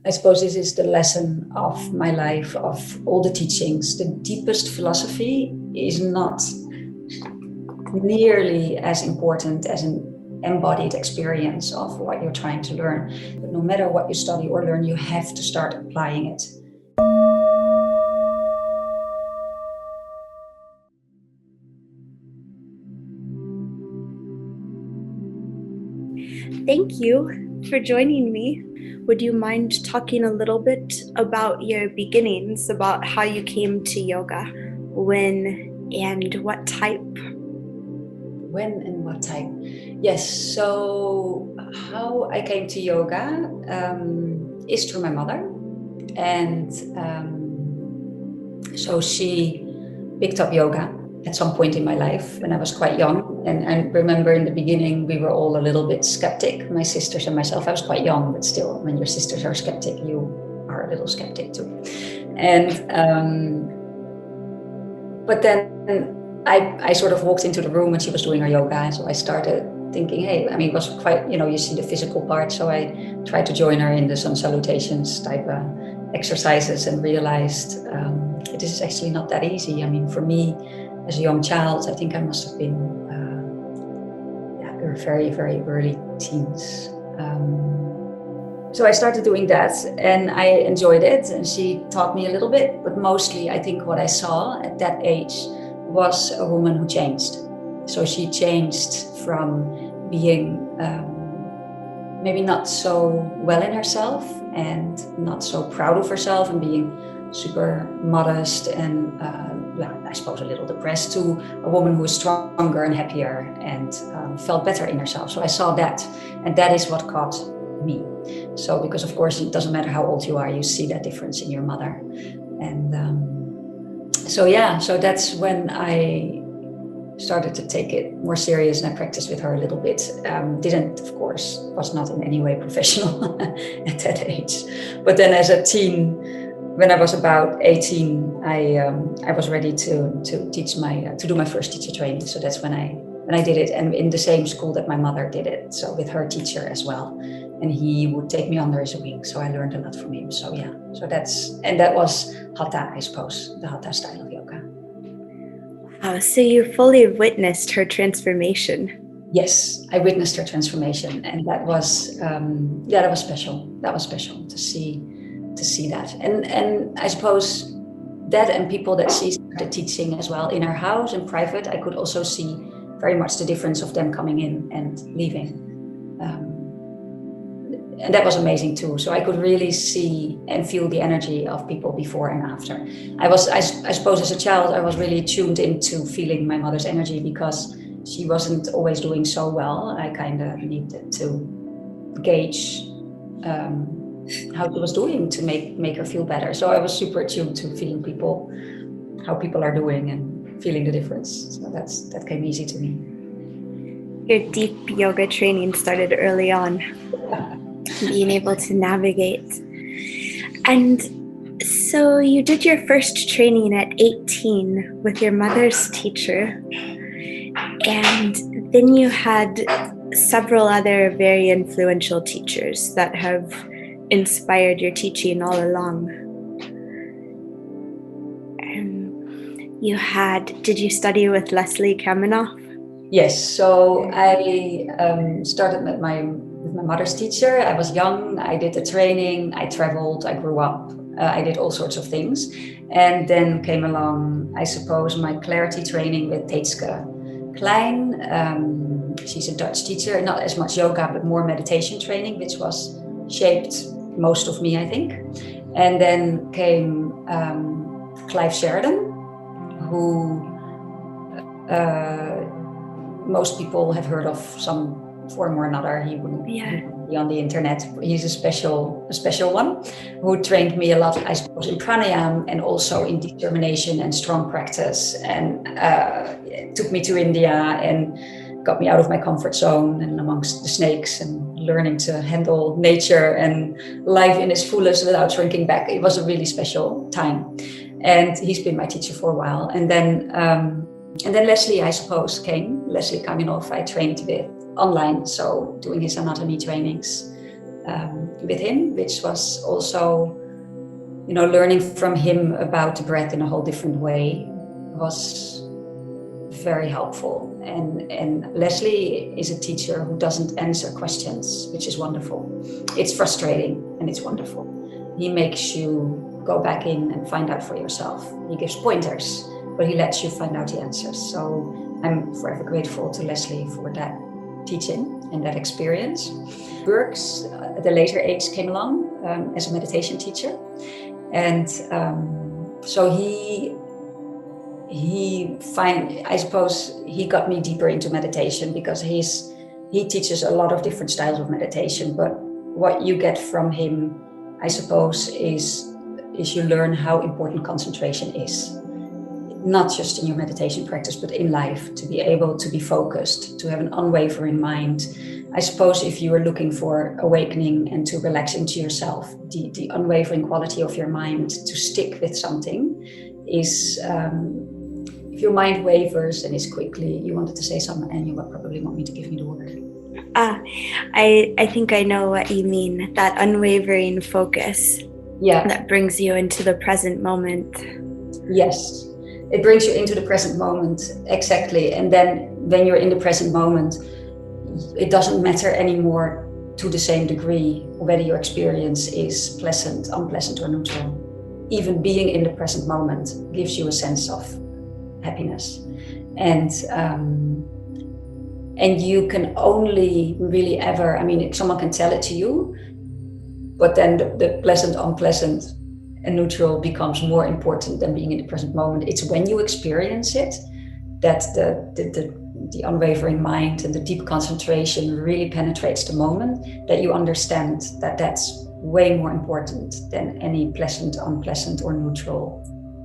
I suppose this is the lesson of my life, of all the teachings. The deepest philosophy is not nearly as important as an embodied experience of what you're trying to learn. But no matter what you study or learn, you have to start applying it. Thank you for joining me. Would you mind talking a little bit about your beginnings, about how you came to yoga, when and what type? When and what type? Yes, so how I came to yoga is through my mother. And so she picked up yoga at some point in my life when I was quite young. And I remember in the beginning, we were all a little bit skeptic, my sisters and myself. I was quite young, but still, when your sisters are skeptic, you are a little skeptic too. And but then I sort of walked into the room and she was doing her yoga. And so I started thinking, hey, I mean, it was quite, you see the physical part. So I tried to join her in the sun salutations type of exercises and realized this is actually not that easy. I mean, for me, as a young child, I think I must have been very, very early teens. So I started doing that and I enjoyed it. And she taught me a little bit, but mostly I think what I saw at that age was a woman who changed. So she changed from being maybe not so well in herself and not so proud of herself and being super modest and I suppose a little depressed, to a woman who is stronger and happier and felt better in herself. So I saw that, and that is what caught me. So because of course it doesn't matter how old you are, you see that difference in your mother. And so that's when I started to take it more serious, and I practiced with her a little bit. Didn't, of course, was not in any way professional at that age. But then as a teen, when I was about 18, I was ready to teach to do my first teacher training. So that's when I did it, and in the same school that my mother did it. So with her teacher as well, and he would take me under his wing. So I learned a lot from him. So yeah, that was Hatha, I suppose, the Hatha style of yoga. Wow, so you fully witnessed her transformation. Yes, I witnessed her transformation, and that was special. That was special to see that, and I suppose that, and people that she started teaching as well in her house and private, I could also see very much the difference of them coming in and leaving, and that was amazing too. So I could really see and feel the energy of people before and after. I suppose as a child I was really tuned into feeling my mother's energy because she wasn't always doing so well. I kind of needed to gauge how she was doing to make her feel better. So I was super attuned to feeling how people are doing and feeling the difference. So that came easy to me. Your deep yoga training started early on, being able to navigate. And so you did your first training at 18 with your mother's teacher, and then you had several other very influential teachers that have inspired your teaching all along. Did you study with Leslie Kaminoff? Yes, so I started with my mother's teacher. I was young, I did the training, I traveled, I grew up, I did all sorts of things. And then came along, I suppose, my clarity training with Teetske Klein. She's a Dutch teacher, not as much yoga, but more meditation training, which was shaped most of me, I think. And then came Clive Sheridan, who most people have heard of some form or another. He wouldn't be on the internet. He's a special one who trained me a lot, I suppose, in pranayama and also in determination and strong practice, and took me to India and got me out of my comfort zone and amongst the snakes and learning to handle nature and life in its fullest without shrinking back. It was a really special time. And he's been my teacher for a while. And then Leslie, I suppose, came. Leslie Kaminoff, I trained with online, so doing his anatomy trainings with him, which was also, learning from him about the breath in a whole different way was very helpful. And Leslie is a teacher who doesn't answer questions, which is wonderful. It's frustrating and it's wonderful. He makes you go back in and find out for yourself. He gives pointers, but he lets you find out the answers. So I'm forever grateful to Leslie for that teaching and that experience. Burks at a later age came along as a meditation teacher. And so I suppose he got me deeper into meditation because he teaches a lot of different styles of meditation. But what you get from him, I suppose, is you learn how important concentration is. Not just in your meditation practice, but in life, to be able to be focused, to have an unwavering mind. I suppose if you are looking for awakening and to relax into yourself, the unwavering quality of your mind to stick with something is, if your mind wavers and is quickly, you wanted to say something and you would probably want me to give me the word. I think I know what you mean, that unwavering focus. Yeah. That brings you into the present moment. Yes. It brings you into the present moment, exactly. And then when you're in the present moment, it doesn't matter anymore to the same degree whether your experience is pleasant, unpleasant, or neutral. Even being in the present moment gives you a sense of happiness. And you can only really ever, someone can tell it to you, but then the pleasant, unpleasant, and neutral becomes more important than being in the present moment. It's when you experience it that the unwavering mind and the deep concentration really penetrates the moment, that you understand that that's way more important than any pleasant, unpleasant, or neutral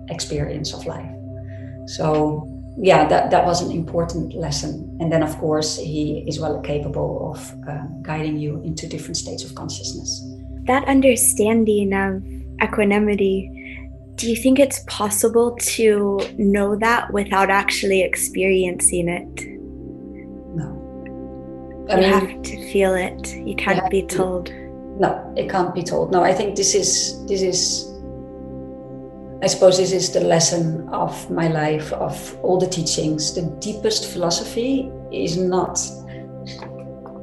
experience of life. So yeah, that was an important lesson. And then of course he is well capable of guiding you into different states of consciousness. That understanding of equanimity, do you think it's possible to know that without actually experiencing it? No. You have to feel it. You can't be told. No, it can't be told. No, I think this is I suppose this is the lesson of my life, of all the teachings. The deepest philosophy is not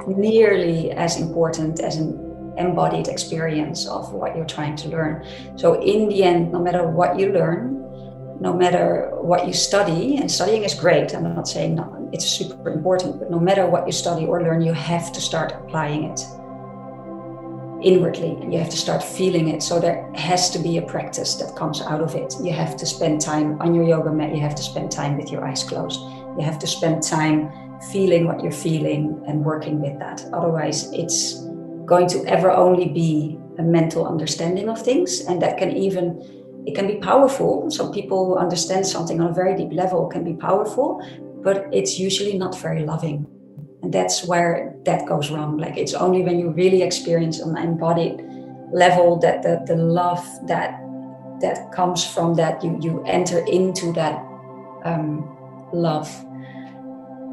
nearly as important as an embodied experience of what you're trying to learn. So in the end, no matter what you learn, no matter what you study, and studying is great, I'm not saying no, it's super important, but no matter what you study or learn, you have to start applying it inwardly, and you have to start feeling it. So there has to be a practice that comes out of it. You have to spend time on your yoga mat, you have to spend time with your eyes closed, you have to spend time feeling what you're feeling and working with that. Otherwise it's going to ever only be a mental understanding of things, and that it can be powerful. Some people who understand something on a very deep level can be powerful, but it's usually not very loving. And that's where that goes wrong. Like, it's only when you really experience on an embodied level that the love that comes from that, you enter into that love.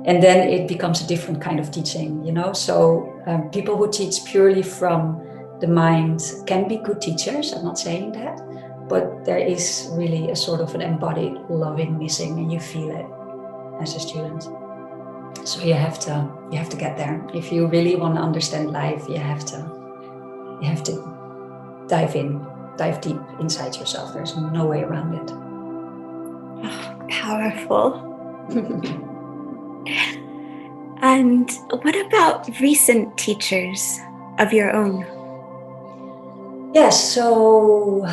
And then it becomes a different kind of teaching, So people who teach purely from the mind can be good teachers, I'm not saying that, but there is really a sort of an embodied loving missing, and you feel it as a student. So you have to get there. If you really want to understand life, you have to dive deep inside yourself. There's no way around it. Oh, powerful. And what about recent teachers of your own? Yes, so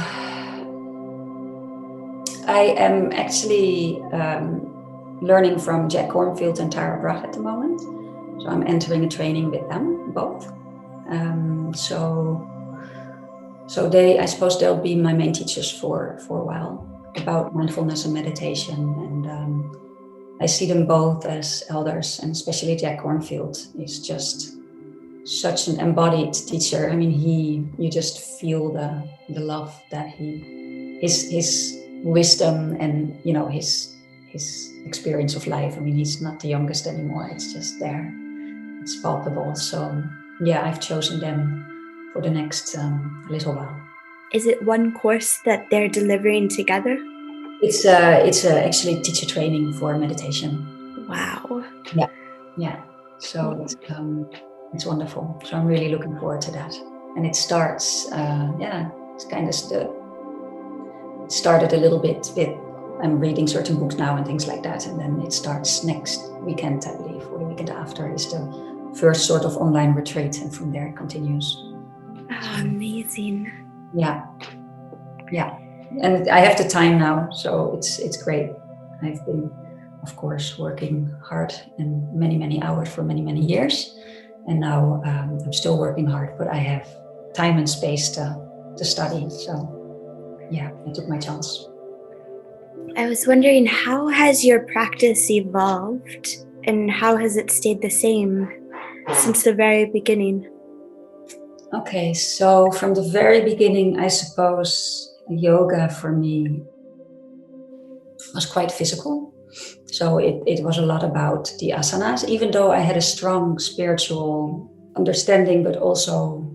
I am actually learning from Jack Kornfield and Tara Brach at the moment. So I'm entering a training with them both. So I suppose they'll be my main teachers for a while about mindfulness and meditation. And I see them both as elders, and especially Jack Kornfield is just such an embodied teacher. You just feel the love that his wisdom and his experience of life. He's not the youngest anymore. It's just there. It's palpable. So yeah, I've chosen them the next little while. Is it one course that they're delivering together? It's actually teacher training for meditation. Wow. Yeah. So it's wonderful. So I'm really looking forward to that. And it starts, it's kind of started a little bit with, I'm reading certain books now and things like that. And then it starts next weekend, I believe, or the weekend after is the first sort of online retreat. And from there it continues. Oh, amazing. Yeah. And I have the time now, so it's great. I've been, of course, working hard and many hours for many years. And now I'm still working hard, but I have time and space to study. So yeah, I took my chance. I was wondering, how has your practice evolved and how has it stayed the same since the very beginning? Okay, so from the very beginning, I suppose yoga for me was quite physical. So it was a lot about the asanas, even though I had a strong spiritual understanding, but also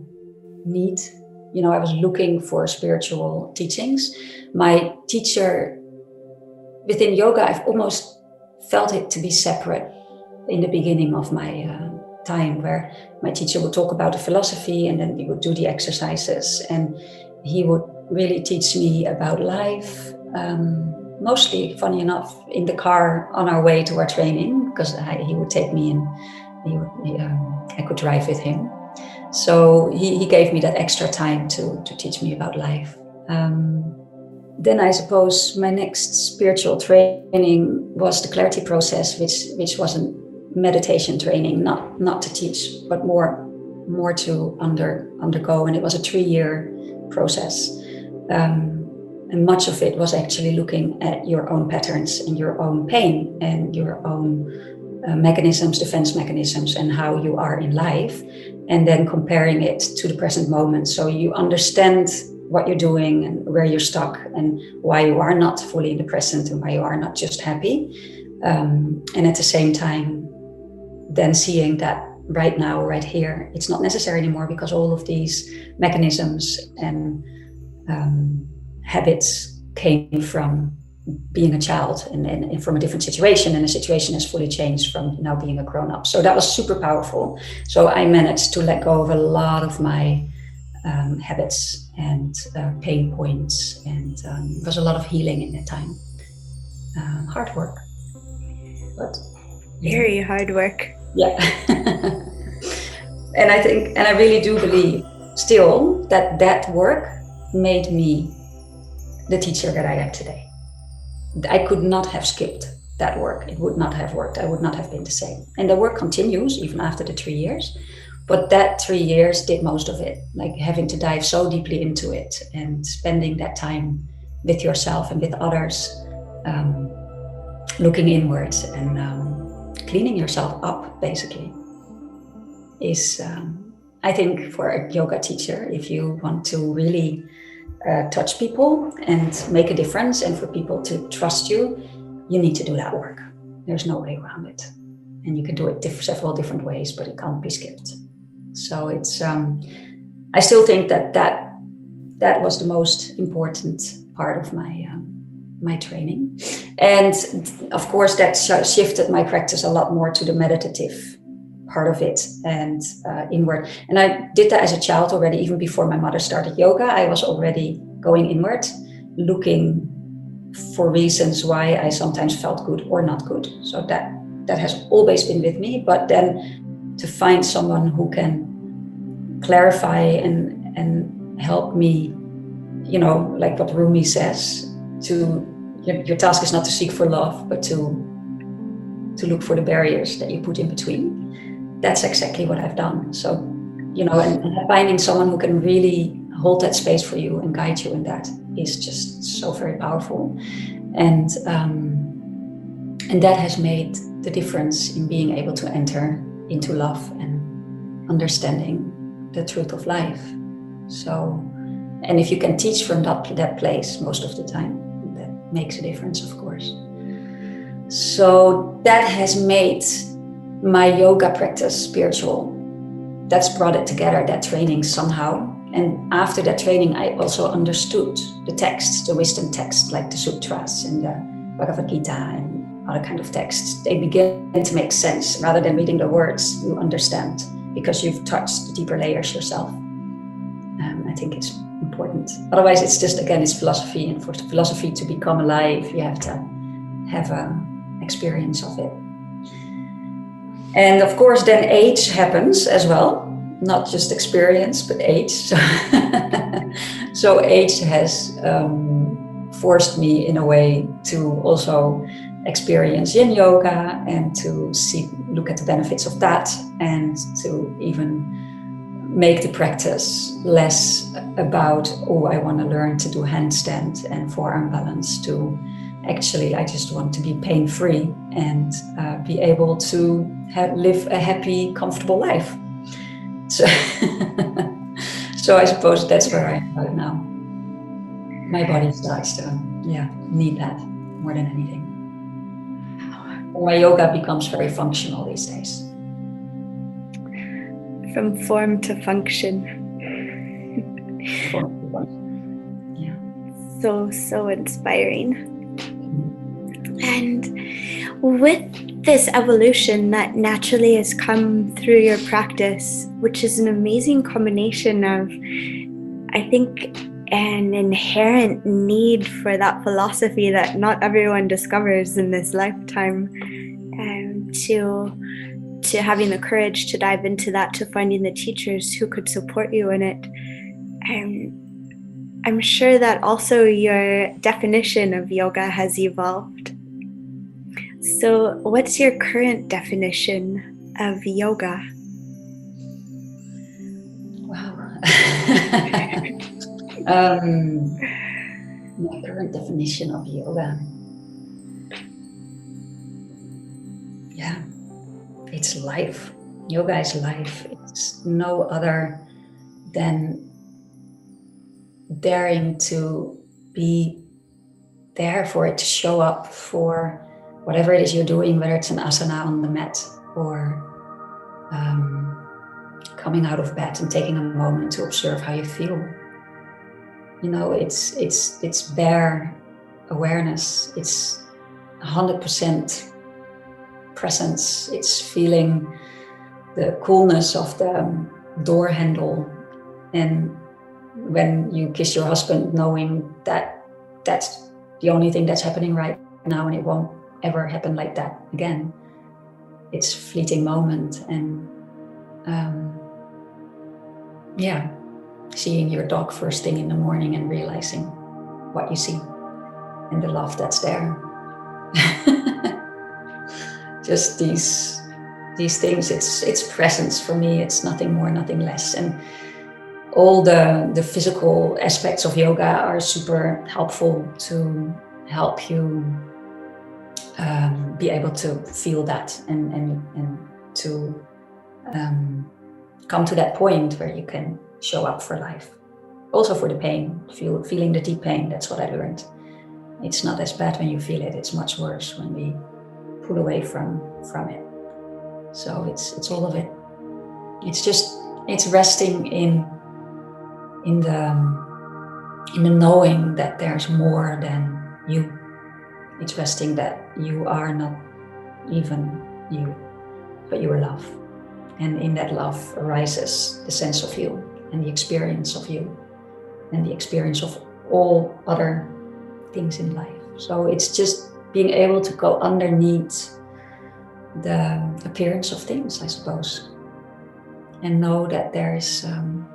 need. I was looking for spiritual teachings. My teacher within yoga, I've almost felt it to be separate in the beginning of my time, where my teacher would talk about the philosophy and then we would do the exercises, and he would really teach me about life, mostly, funny enough, in the car on our way to our training, because he would take me and I could drive with him. So he gave me that extra time to teach me about life. Then I suppose my next spiritual training was the clarity process, which was a meditation training, not to teach, but more to undergo. And it was a 3-year process. And much of it was actually looking at your own patterns and your own pain and your own mechanisms, defense mechanisms, and how you are in life, and then comparing it to the present moment. So you understand what you're doing and where you're stuck and why you are not fully in the present and why you are not just happy. And at the same time, then seeing that right now, right here, it's not necessary anymore, because all of these mechanisms and habits came from being a child and from a different situation, and the situation has fully changed from now being a grown-up. So that was super powerful. So I managed to let go of a lot of my habits and pain points, and it was a lot of healing in that time. Hard work, but very hard work. Yeah. And I really do believe still that work made me the teacher that I am today. I could not have skipped that work. It would not have worked. I would not have been the same. And the work continues even after the 3 years. But that 3 years did most of it, like having to dive so deeply into it and spending that time with yourself and with others, looking inwards and cleaning yourself up, basically, is, I think, for a yoga teacher, if you want to really touch people and make a difference and for people to trust you, you need to do that work. There's no way around it. And you can do it several different ways, but it can't be skipped. So it's, I still think that was the most important part of my training. And of course, that shifted my practice a lot more to the meditative part of it and inward. And I did that as a child already. Even before my mother started yoga, I was already going inward, looking for reasons why I sometimes felt good or not good. So that has always been with me. But then to find someone who can clarify and help me, like what Rumi says, your task is not to seek for love, but to look for the barriers that you put in between. That's exactly what I've done. So, and finding someone who can really hold that space for you and guide you in that is just so very powerful. And that has made the difference in being able to enter into love and understanding the truth of life. So, and if you can teach from that place most of the time, that makes a difference, of course. So that has made my yoga practice spiritual. that's brought it together, that training somehow. And after that training, I also understood the texts, the wisdom texts, like the sutras and the Bhagavad Gita and other kind of texts. They begin to make sense. Rather than reading the words, you understand because you've touched the deeper layers yourself. I think it's important. Otherwise, it's just, again, it's philosophy. And for philosophy to become alive, you have to have an experience of it. And of course, then age happens as well. Not just experience, but age. So age has forced me in a way to also experience yin yoga and to look at the benefits of that, and to even make the practice less about, oh, I want to learn to do handstand and forearm balance, to actually, I just want to be pain-free and be able to live a happy, comfortable life. So, so I suppose that's where I am right now. My body starts to, need that more than anything. My yoga becomes very functional these days. From form to function. Yeah. So inspiring. And with this evolution that naturally has come through your practice, which is an amazing combination of, I think, an inherent need for that philosophy that not everyone discovers in this lifetime, to having the courage to dive into that, to finding the teachers who could support you in it. I'm sure that also your definition of yoga has evolved. So what's your current definition of yoga? Wow. My current definition of yoga. Yeah, it's life. Yoga is life. It's no other than daring to be there for it to show up, for whatever it is you're doing, whether it's an asana on the mat or coming out of bed and taking a moment to observe how you feel. You know, it's bare awareness. It's 100% presence. It's feeling the coolness of the door handle, and when you kiss your husband, knowing that that's the only thing that's happening right now, and it won't ever happen like that again. It's a fleeting moment, and seeing your dog first thing in the morning and realizing what you see and the love that's there. Just these things, it's presence for me. It's nothing more, nothing less. And all the physical aspects of yoga are super helpful to help you be able to feel that and to come to that point where you can show up for life. Also for the pain, feeling the deep pain. That's what I learned. It's not as bad when you feel it. It's much worse when we pull away from it. So it's all of it. It's resting in the knowing that there's more than you. It's resting that you are not even you, but you are love. And in that love arises the sense of you and the experience of you and the experience of all other things in life. So it's just being able to go underneath the appearance of things, I suppose, and know that there's an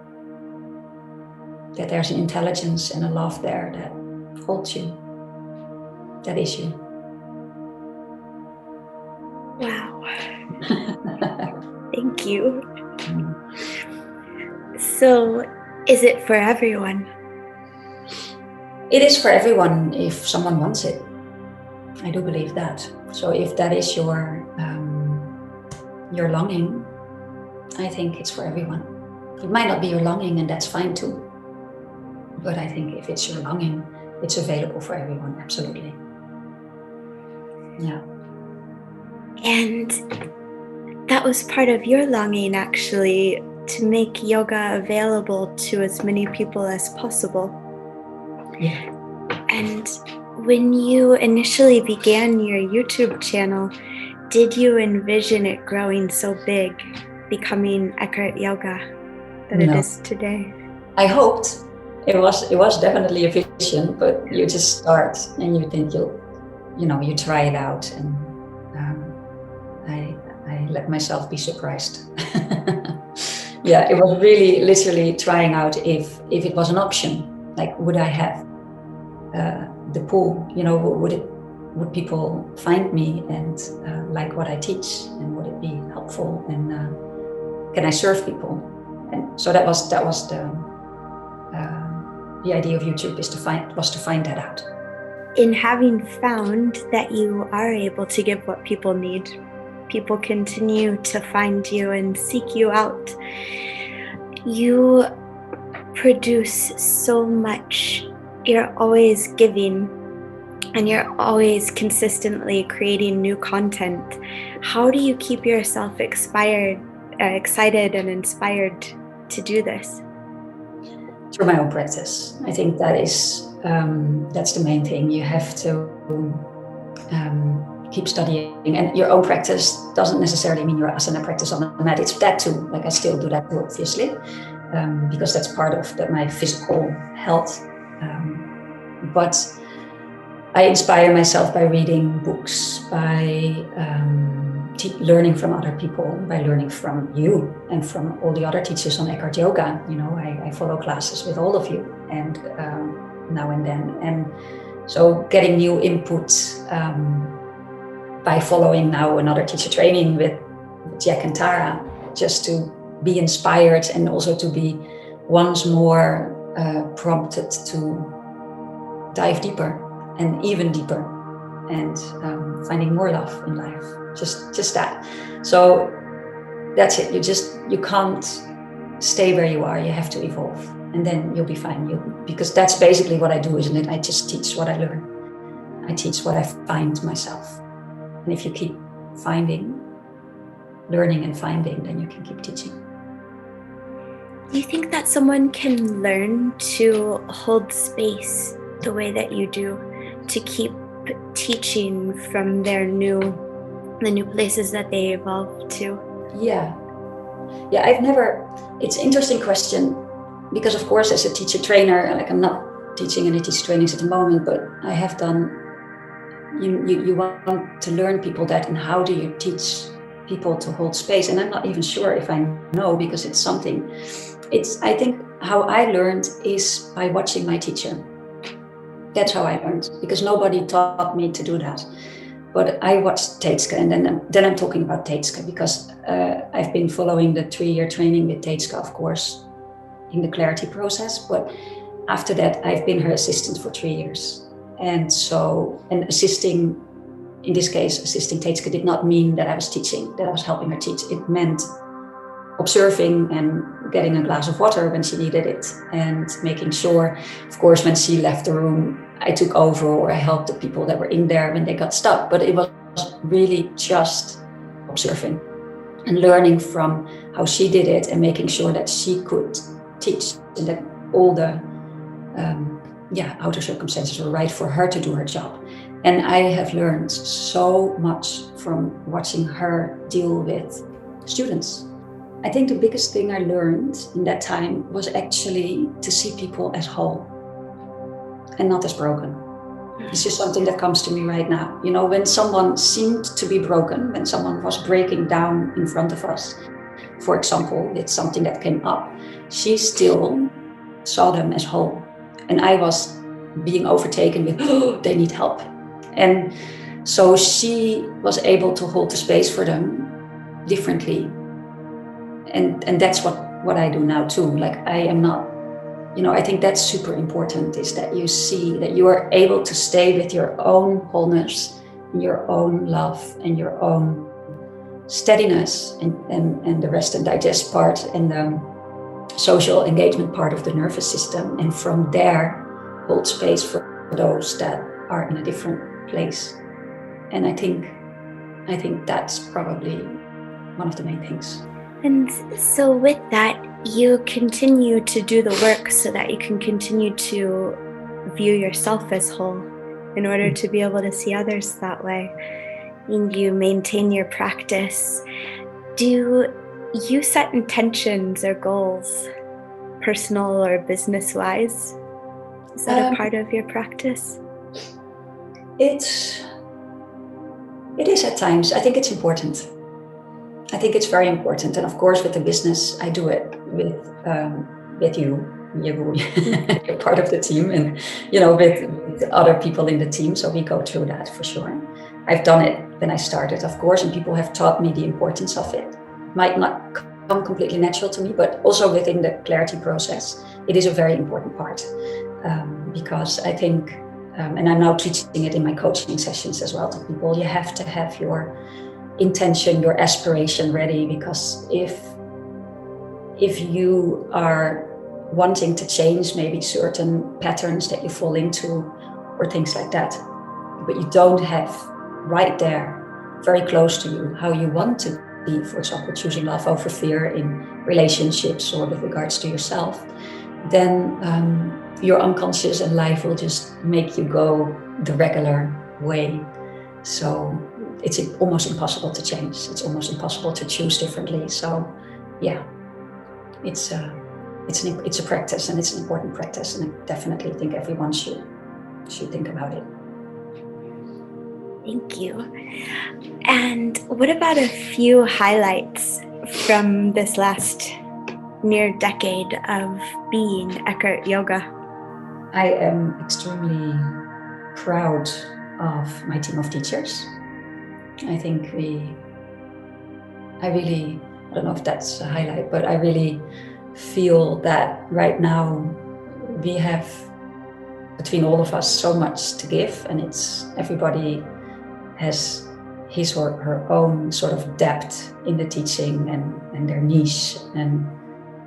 intelligence and a love there that holds you, that is you. Wow. Thank you. So, is it for everyone? It is for everyone if someone wants it. I do believe that. So if that is your longing, I think it's for everyone. It might not be your longing, and that's fine too. But I think if it's your longing, it's available for everyone, absolutely. Yeah. And that was part of your longing, actually, to make yoga available to as many people as possible. Yeah. And when you initially began your YouTube channel, did you envision it growing so big, becoming EkhartYoga that it No. is today? I hoped. It was definitely a vision, but you just start and you think you try it out, and I let myself be surprised. Yeah, it was really literally trying out if it was an option. Like, would I have the pull? Would people find me and like what I teach, and would it be helpful, and can I serve people? And so that was the idea of YouTube was to find that out. In having found that you are able to give what people need, people continue to find you and seek you out. You produce so much. You're always giving, and you're always consistently creating new content. How do you keep yourself excited and inspired to do this? Through my own practice. I think that's the main thing. You have to keep studying, and your own practice doesn't necessarily mean your asana practice on the mat. It's that too. Like, I still do that too, obviously, because that's part of my physical health. But I inspire myself by reading books, by learning from other people, by learning from you and from all the other teachers on EkhartYoga. I follow classes with all of you, and now and then, and so getting new input by following now another teacher training with Jack and Tara, just to be inspired and also to be once more prompted to dive deeper and even deeper, and finding more love in life. Just that. So that's it. You can't stay where you are. You have to evolve, and then you'll be fine. Because that's basically what I do, isn't it? I just teach what I learn. I teach what I find myself. And if you keep learning and finding, then you can keep teaching. Do you think that someone can learn to hold space the way that you do, to keep teaching from the new places that they evolve to? Yeah, it's an interesting question, because of course, as a teacher trainer, like, I'm not teaching any teacher trainings at the moment, but I have done, you want to learn people that, and how do you teach people to hold space? And I'm not even sure if I know, because I think how I learned is by watching my teacher. That's how I learned, because nobody taught me to do that. But I watched Teitske, and then I'm talking about Teitske, because I've been following the 3-year training with Teitske, of course, in the clarity process. But after that, I've been her assistant for 3 years. And assisting, in this case, assisting Teitske did not mean that I was teaching, that I was helping her teach. It meant observing and getting a glass of water when she needed it, and making sure, of course, when she left the room, I took over, or I helped the people that were in there when they got stuck. But it was really just observing and learning from how she did it, and making sure that she could teach, and that all the outer circumstances were right for her to do her job. And I have learned so much from watching her deal with students. I think the biggest thing I learned in that time was actually to see people as whole and not as broken. It's just something that comes to me right now. When someone seemed to be broken, when someone was breaking down in front of us, for example, with something that came up, she still saw them as whole. And I was being overtaken with, they need help. And so she was able to hold the space for them differently. And that's what I do now too. Like, I am not, I think that's super important, is that you see that you are able to stay with your own wholeness, your own love, and your own steadiness, and the rest and digest part, and the social engagement part of the nervous system. And from there, hold space for those that are in a different place. And I think that's probably one of the main things. And so with that, you continue to do the work so that you can continue to view yourself as whole in order to be able to see others that way. And you maintain your practice. Do you set intentions or goals, personal or business-wise? Is that a part of your practice? It is at times. I think it's important. I think it's very important. And of course, with the business, I do it with you. You're part of the team, and with other people in the team. So we go through that for sure. I've done it when I started, of course, and people have taught me the importance of it. It might not come completely natural to me, but also within the clarity process, it is a very important part. Because I think, and I'm now teaching it in my coaching sessions as well to people, you have to have your intention, your aspiration ready, because if you are wanting to change maybe certain patterns that you fall into or things like that, but you don't have right there, very close to you, how you want to be, for example, choosing love over fear in relationships or with regards to yourself, then your unconscious and life will just make you go the regular way. So it's almost impossible to change. It's almost impossible to choose differently. So yeah, it's a practice, and it's an important practice, and I definitely think everyone should think about it. Thank you. And what about a few highlights from this last near decade of being Eckhart Yoga? I am extremely proud of my team of teachers. I think I don't know if that's a highlight, but I really feel that right now we have, between all of us, so much to give, and everybody has his or her own sort of depth in the teaching and their niche. And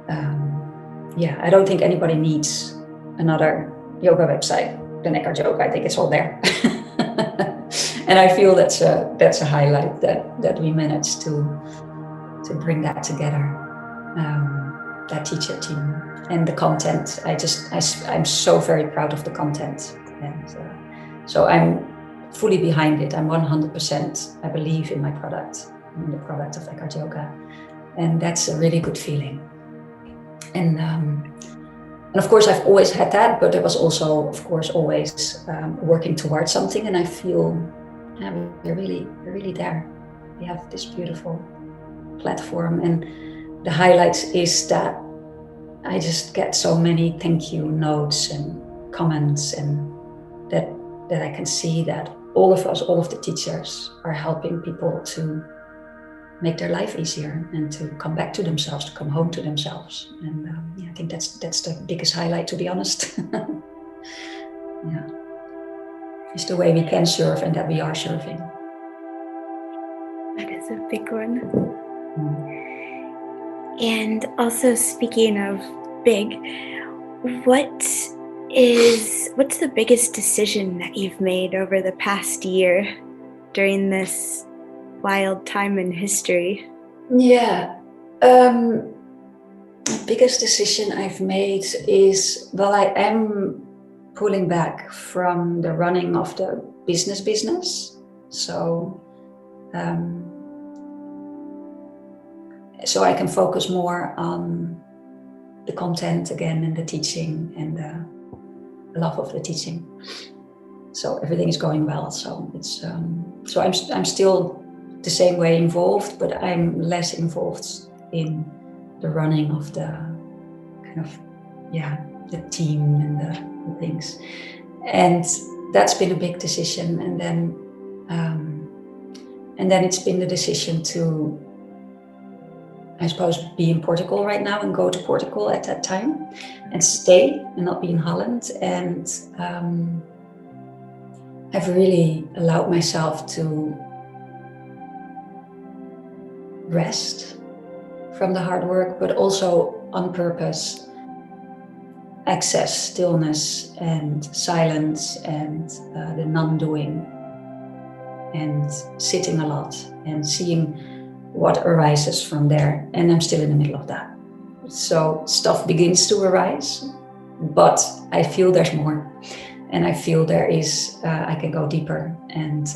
I don't think anybody needs another yoga website than EkhartYoga. I think it's all there. And I feel that's a highlight that we managed to bring that together, that teacher team, and the content. I'm so very proud of the content, and so I'm fully behind it. I'm 100%. I believe in my product, in the product of EkhartYoga, and that's a really good feeling. And of course, I've always had that, but there was also, of course, always working towards something. And I feel we're really there. We have this beautiful platform, and the highlights is that I just get so many thank you notes and comments, and that I can see that all of us, all of the teachers, are helping people to make their life easier and to come back to themselves, to come home to themselves. And I think that's the biggest highlight, to be honest. Yeah, it's the way we can serve and that we are serving. That is a big one. And also, speaking of big, what's the biggest decision that you've made over the past year during this wild time in history? Yeah, the biggest decision I've made is, well, I am pulling back from the running of the business. So I can focus more on the content again, and the teaching, and the love of the teaching. So everything is going well. So it's so I'm still the same way involved, but I'm less involved in the running of the kind of the team and the things. And that's been a big decision. And then it's been the decision to, I suppose, be in Portugal right now and go to Portugal at that time and stay and not be in Holland. And I've really allowed myself to rest from the hard work, but also on purpose access stillness and silence and the non-doing, and sitting a lot and seeing what arises from there. And I'm still in the middle of that. So stuff begins to arise, but I feel there's more. And I feel there is, I can go deeper. And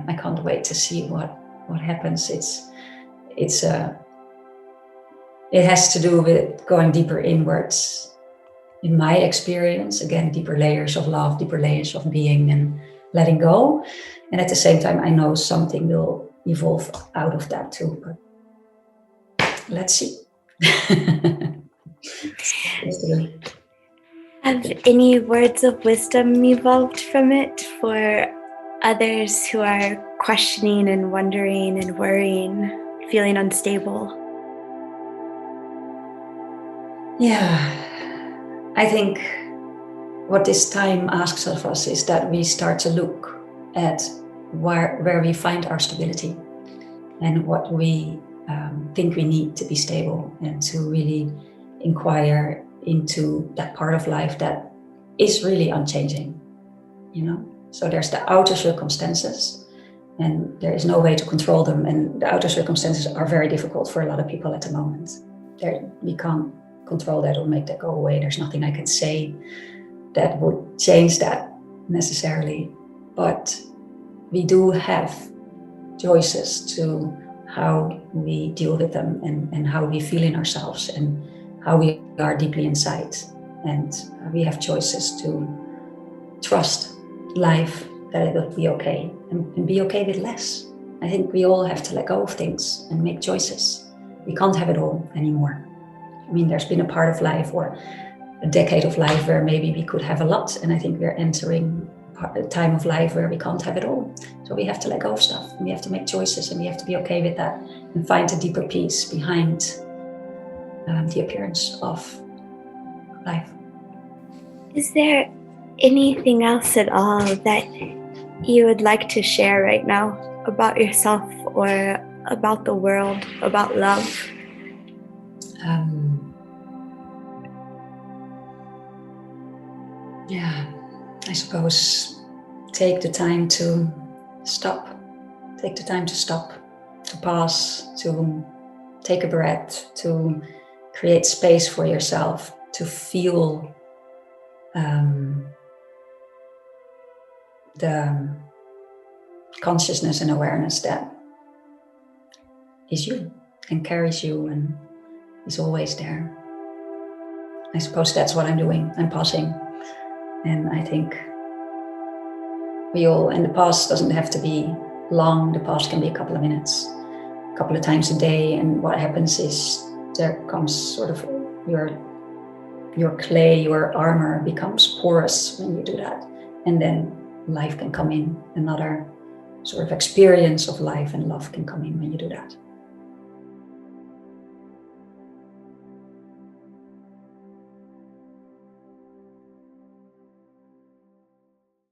I can't wait to see what happens. It has to do with going deeper inwards. In my experience, again, deeper layers of love, deeper layers of being and letting go. And at the same time, I know something will evolve out of that too. But let's see. Have any words of wisdom evolved from it for others who are questioning and wondering and worrying, feeling unstable? Yeah. I think what this time asks of us is that we start to look at where we find our stability and what we think we need to be stable, and to really inquire into that part of life that is really unchanging, So there's the outer circumstances, and there is no way to control them. And the outer circumstances are very difficult for a lot of people at the moment. We can't control that or make that go away. There's nothing I can say that would change that necessarily. But we do have choices to how we deal with them and how we feel in ourselves and how we are deeply inside. And we have choices to trust life, that it will be okay, and be okay with less. I think we all have to let go of things and make choices. We can't have it all anymore. I mean, there's been a part of life or a decade of life where maybe we could have a lot, and I think we're entering a time of life where we can't have it all. So we have to let go of stuff, and we have to make choices, and we have to be okay with that and find a deeper peace behind the appearance of life. Is there anything else at all that you would like to share right now about yourself or about the world, about love? I suppose take the time to stop. Take the time to stop, to pause, to take a breath, to create space for yourself, to feel the consciousness and awareness that is you and carries you and is always there. I suppose that's what I'm doing. I'm pausing. And I think and the pause doesn't have to be long. The pause can be a couple of minutes, a couple of times a day. And what happens is there comes sort of your clay, your armor becomes porous when you do that. And then life can come in, another sort of experience of life and love can come in when you do that.